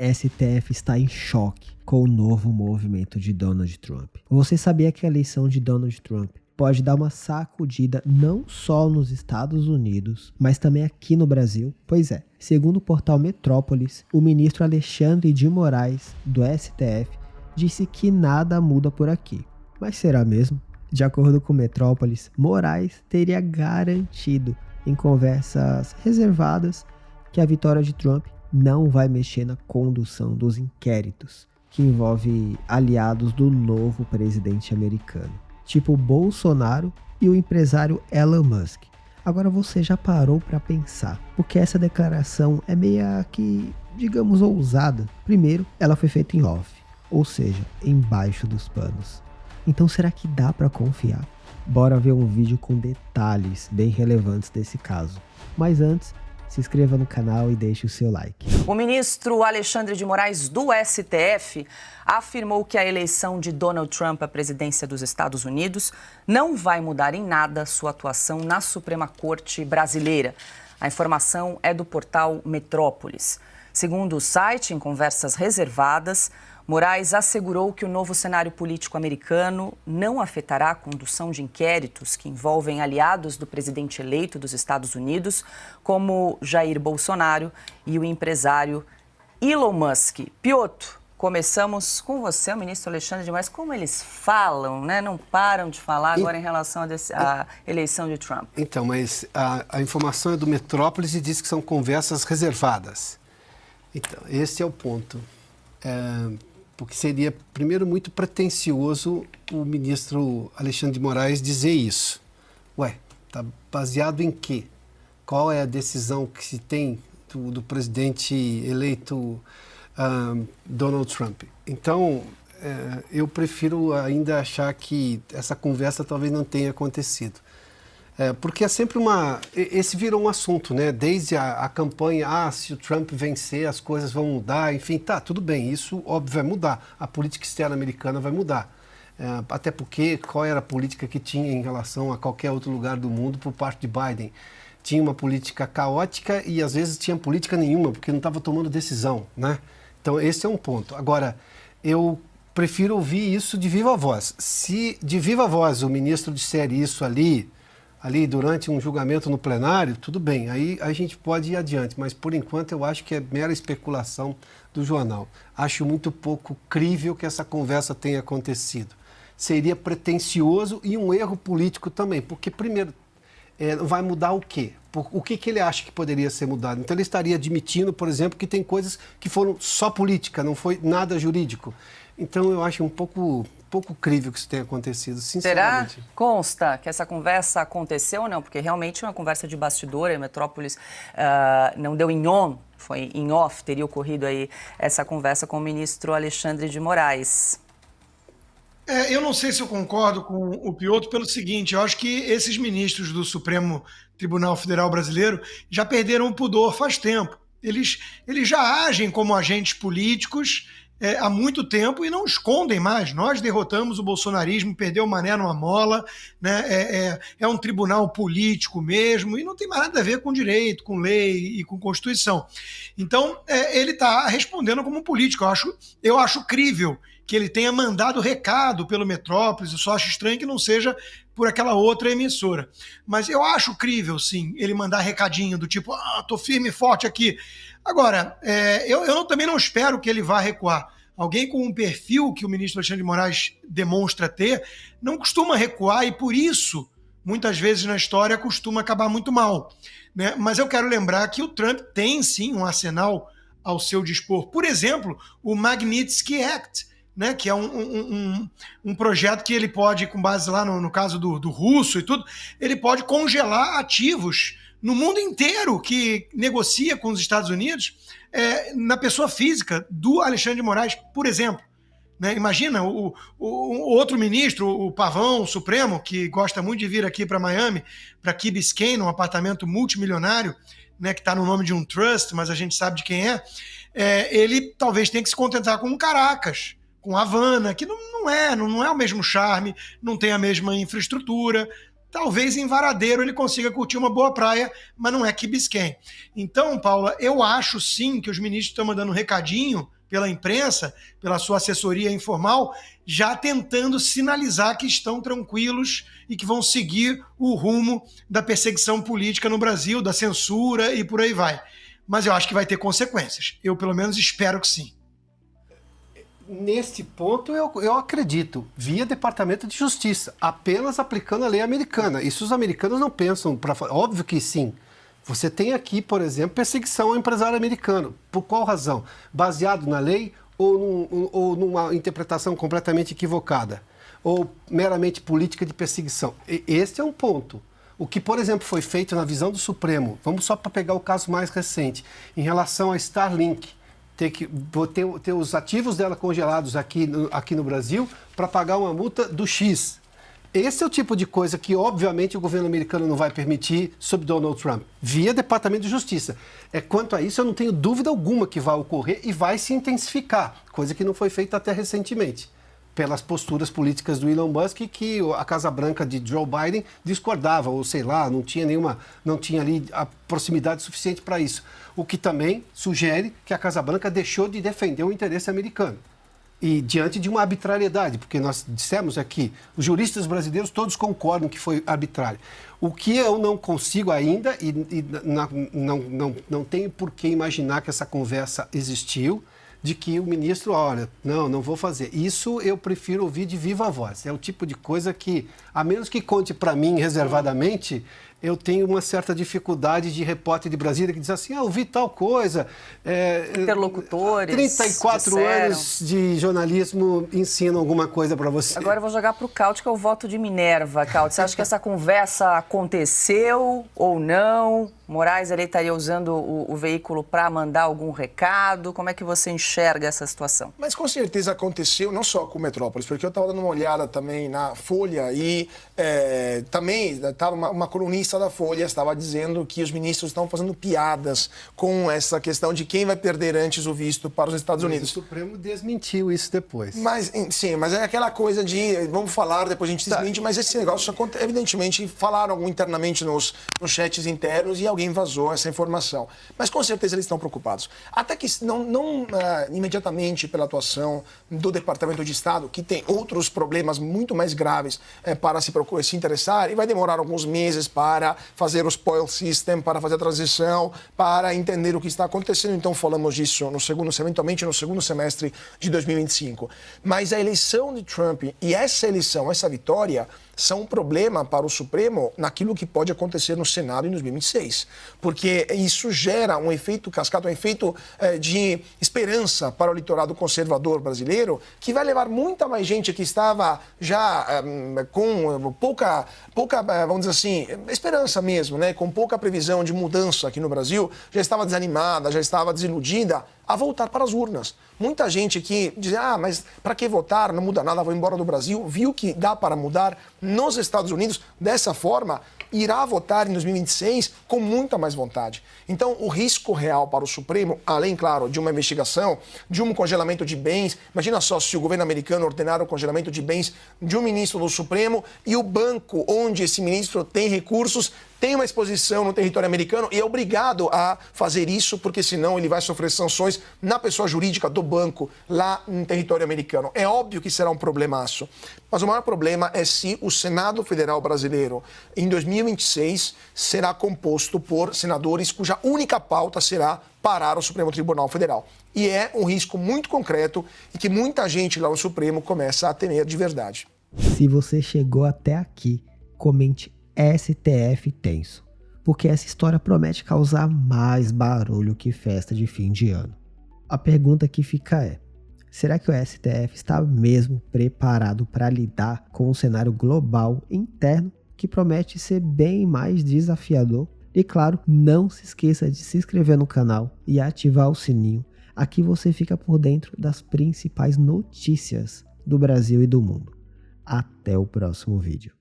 STF está em choque com o novo movimento de Donald Trump. Você sabia que a eleição de Donald Trump pode dar uma sacudida não só nos Estados Unidos, mas também aqui no Brasil? Pois é, segundo o portal Metrópolis, o ministro Alexandre de Moraes, do STF, disse que nada muda por aqui. Mas será mesmo? De acordo com Metrópolis, Moraes teria garantido em conversas reservadas que a vitória de Trump não vai mexer na condução dos inquéritos que envolve aliados do novo presidente americano, tipo Bolsonaro e o empresário Elon Musk. Agora você já parou para pensar, porque essa declaração é meio que, digamos, ousada. Primeiro, ela foi feita em off, ou seja, embaixo dos panos. Então será que dá para confiar? Bora ver um vídeo com detalhes bem relevantes desse caso. Mas antes, se inscreva no canal e deixe o seu like. O ministro Alexandre de Moraes, do STF, afirmou que a eleição de Donald Trump à presidência dos Estados Unidos não vai mudar em nada sua atuação na Suprema Corte brasileira. A informação é do portal Metrópolis. Segundo o site, em conversas reservadas, Moraes assegurou que o novo cenário político americano não afetará a condução de inquéritos que envolvem aliados do presidente eleito dos Estados Unidos, como Jair Bolsonaro e o empresário Elon Musk. Piotr, começamos com você, o ministro Alexandre de Moraes. Como eles falam, né? Não param de falar agora em relação à eleição de Trump. Então, mas a informação é do Metrópolis e diz que são conversas reservadas. Então, esse é o ponto. Porque seria, primeiro, muito pretensioso o ministro Alexandre de Moraes dizer isso. Está baseado em quê? Qual é a decisão que se tem do presidente eleito Donald Trump? Então, eu prefiro ainda achar que essa conversa talvez não tenha acontecido. Porque é sempre esse virou um assunto, né? Desde a campanha, se o Trump vencer, as coisas vão mudar, enfim, tudo bem, isso óbvio vai mudar. A política externa americana vai mudar. Até porque qual era a política que tinha em relação a qualquer outro lugar do mundo por parte de Biden? Tinha uma política caótica e às vezes tinha política nenhuma, porque não estava tomando decisão, né? Então esse é um ponto. Agora, eu prefiro ouvir isso de viva voz. Se de viva voz o ministro disser isso ali durante um julgamento no plenário, tudo bem, aí a gente pode ir adiante, mas por enquanto eu acho que é mera especulação do jornal. Acho muito pouco crível que essa conversa tenha acontecido. Seria pretensioso e um erro político também, porque primeiro, vai mudar o quê? O que ele acha que poderia ser mudado? Então ele estaria admitindo, por exemplo, que tem coisas que foram só política, não foi nada jurídico. Então eu acho um pouco crível que isso tenha acontecido, sinceramente. Será? Consta que essa conversa aconteceu ou não? Porque realmente é uma conversa de bastidor, a Metrópolis não deu em on, foi em off, teria ocorrido aí essa conversa com o ministro Alexandre de Moraes. Eu não sei se eu concordo com o Piotr pelo seguinte, eu acho que esses ministros do Supremo Tribunal Federal Brasileiro já perderam o pudor faz tempo. Eles já agem como agentes políticos há muito tempo e não escondem mais. Nós derrotamos o bolsonarismo, perdeu o mané numa mola, né? É um tribunal político mesmo e não tem mais nada a ver com direito, com lei e com Constituição. Então, ele está respondendo como um político. Eu acho crível que ele tenha mandado recado pelo Metrópolis, eu só acho estranho que não seja por aquela outra emissora. Mas eu acho crível, sim, ele mandar recadinho do tipo, tô firme e forte aqui. Agora, eu também não espero que ele vá recuar. Alguém com um perfil que o ministro Alexandre de Moraes demonstra ter, não costuma recuar e por isso, muitas vezes na história, costuma acabar muito mal, né? Mas eu quero lembrar que o Trump tem, sim, um arsenal ao seu dispor. Por exemplo, o Magnitsky Act, né, que é um projeto que ele pode, com base lá no caso do russo e tudo, ele pode congelar ativos no mundo inteiro que negocia com os Estados Unidos na pessoa física do Alexandre de Moraes, por exemplo. Né? Imagina o outro ministro, o Pavão, o Supremo, que gosta muito de vir aqui para Miami, para Key Biscayne, um apartamento multimilionário, né, que está no nome de um trust, mas a gente sabe de quem ele talvez tenha que se contentar com um Caracas, com Havana, que não é o mesmo charme, não tem a mesma infraestrutura, talvez em Varadeiro ele consiga curtir uma boa praia, mas não é Key Biscayne. Então, Paula, eu acho sim que os ministros estão mandando um recadinho pela imprensa, pela sua assessoria informal, já tentando sinalizar que estão tranquilos e que vão seguir o rumo da perseguição política no Brasil, da censura e por aí vai. Mas eu acho que vai ter consequências. Eu, pelo menos, espero que sim. Neste ponto, eu acredito, via Departamento de Justiça, apenas aplicando a lei americana. Isso os americanos não pensam, óbvio que sim. Você tem aqui, por exemplo, perseguição ao empresário americano. Por qual razão? Baseado na lei ou numa interpretação completamente equivocada? Ou meramente política de perseguição? Este é um ponto. O que, por exemplo, foi feito na visão do Supremo, vamos só para pegar o caso mais recente, em relação a Starlink, ter os ativos dela congelados aqui no Brasil para pagar uma multa do X. Esse é o tipo de coisa que, obviamente, o governo americano não vai permitir sob Donald Trump, via Departamento de Justiça. Quanto a isso, eu não tenho dúvida alguma que vai ocorrer e vai se intensificar, coisa que não foi feita até recentemente, pelas posturas políticas do Elon Musk, que a Casa Branca de Joe Biden discordava, ou sei lá, não tinha ali a proximidade suficiente para isso. O que também sugere que a Casa Branca deixou de defender o interesse americano. E diante de uma arbitrariedade, porque nós dissemos aqui, os juristas brasileiros todos concordam que foi arbitrário. O que eu não consigo ainda, e não tenho por que imaginar que essa conversa existiu, de que o ministro, olha, não vou fazer. Isso eu prefiro ouvir de viva voz. É o tipo de coisa que, a menos que conte para mim reservadamente, eu tenho uma certa dificuldade de repórter de Brasília que diz assim, ouvi tal coisa. Interlocutores 34 disseram. anos de jornalismo ensinam alguma coisa para você. Agora eu vou jogar para o Caute, que é o voto de Minerva. Caute, você acha que essa conversa aconteceu ou não? Moraes ele estaria usando o veículo para mandar algum recado? Como é que você enxerga essa situação? Mas com certeza aconteceu, não só com o Metrópolis, porque eu estava dando uma olhada também na Folha e também tava uma colunista da Folha estava dizendo que os ministros estão fazendo piadas com essa questão de quem vai perder antes o visto para os Estados Unidos. O Supremo desmentiu isso depois. Mas, sim, mas é aquela coisa de vamos falar, depois a gente desmente, mas esse negócio, evidentemente, falaram internamente nos chats internos e alguém vazou essa informação. Mas com certeza eles estão preocupados. Até que não imediatamente pela atuação do Departamento de Estado, que tem outros problemas muito mais graves para se interessar, e vai demorar alguns meses para fazer o spoil system, para fazer a transição, para entender o que está acontecendo. Então falamos disso eventualmente no segundo semestre de 2025. Mas a eleição de Trump e essa vitória são um problema para o Supremo naquilo que pode acontecer no Senado em 2026. Porque isso gera um efeito cascata, um efeito de esperança para o eleitorado conservador brasileiro, que vai levar muita mais gente que estava já com pouca, vamos dizer assim, esperança mesmo, né? Com pouca previsão de mudança aqui no Brasil, já estava desanimada, já estava desiludida, a voltar para as urnas. Muita gente que diz, mas para que votar? Não muda nada, vou embora do Brasil. Viu que dá para mudar nos Estados Unidos dessa forma, irá votar em 2026 com muita mais vontade. Então, o risco real para o Supremo, além, claro, de uma investigação, de um congelamento de bens, imagina só se o governo americano ordenar o congelamento de bens de um ministro do Supremo e o banco onde esse ministro tem recursos tem uma exposição no território americano e é obrigado a fazer isso, porque senão ele vai sofrer sanções na pessoa jurídica do banco lá no território americano. É óbvio que será um problemaço. Mas o maior problema é se o Senado Federal brasileiro, em 2026, será composto por senadores cuja única pauta será parar o Supremo Tribunal Federal. E é um risco muito concreto e que muita gente lá no Supremo começa a temer de verdade. Se você chegou até aqui, comente STF tenso, porque essa história promete causar mais barulho que festa de fim de ano. A pergunta que fica é: será que o STF está mesmo preparado para lidar com um cenário global interno que promete ser bem mais desafiador? E claro, não se esqueça de se inscrever no canal e ativar o sininho. Aqui você fica por dentro das principais notícias do Brasil e do mundo. Até o próximo vídeo.